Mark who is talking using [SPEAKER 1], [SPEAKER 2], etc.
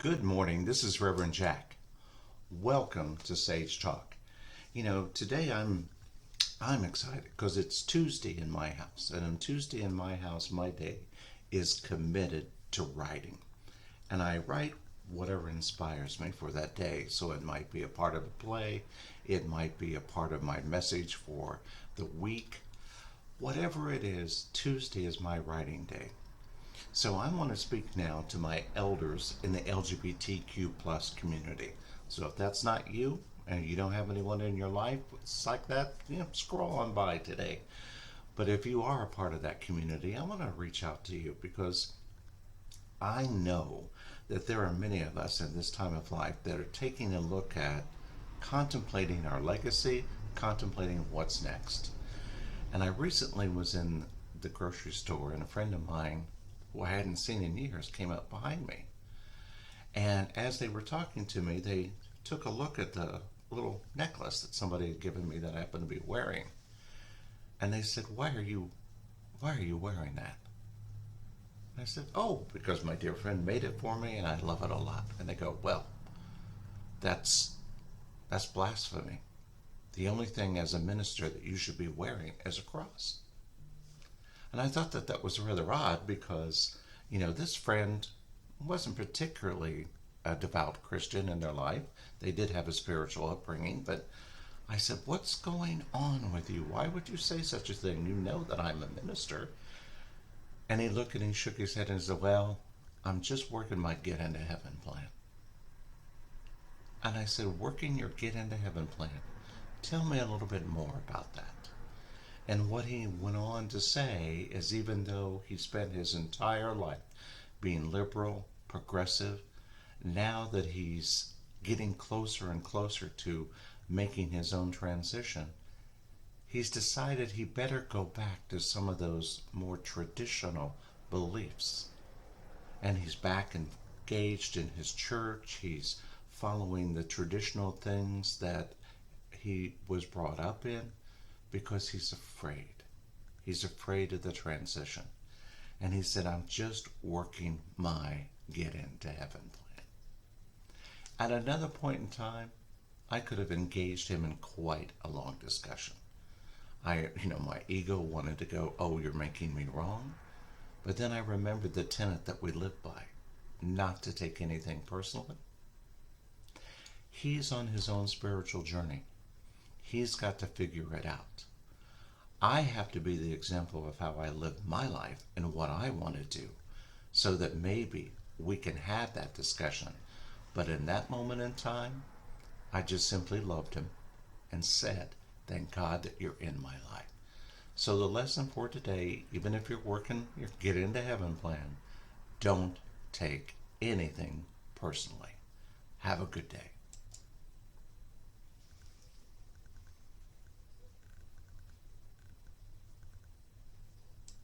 [SPEAKER 1] Good morning. This is Reverend Jack. Welcome to Sage Talk. Today I'm excited because it's Tuesday in my house, and on Tuesday in my house, my day is committed to writing, and I write whatever inspires me for that day. So it might be a part of a play, it might be a part of my message for the week. Whatever it is, Tuesday is my writing day. So I want to speak now to my elders in the LGBTQ plus community. So if that's not you and you don't have anyone in your life it's like that, scroll on by today. But if you are a part of that community, I want to reach out to you because I know that there are many of us in this time of life that are taking a look at contemplating our legacy, contemplating what's next. And I recently was in the grocery store, and a friend of mine who I hadn't seen in years came up behind me. And as they were talking to me, they took a look at the little necklace that somebody had given me that I happened to be wearing. And they said, why are you wearing that? And I said, oh, because my dear friend made it for me and I love it a lot. And they go, well, that's blasphemy. The only thing as a minister that you should be wearing is a cross. And I thought that was rather odd because, this friend wasn't particularly a devout Christian in their life. They did have a spiritual upbringing, but I said, what's going on with you? Why would you say such a thing? You know that I'm a minister. And he looked and he shook his head and said, well, I'm just working my get into heaven plan. And I said, working your get into heaven plan? Tell me a little bit more about that. And what he went on to say is even though he spent his entire life being liberal, progressive, now that he's getting closer and closer to making his own transition, he's decided he better go back to some of those more traditional beliefs. And he's back engaged in his church. He's following the traditional things that he was brought up in because he's afraid. He's afraid of the transition. And he said, I'm just working my get into heaven plan. At another point in time, I could have engaged him in quite a long discussion. My ego wanted to go, oh, you're making me wrong. But then I remembered the tenet that we live by, not to take anything personally. He's on his own spiritual journey. He's got to figure it out. I have to be the example of how I live my life and what I want to do so that maybe we can have that discussion. But in that moment in time, I just simply loved him and said, thank God that you're in my life. So the lesson for today, even if you're working your get into heaven plan, don't take anything personally. Have a good day.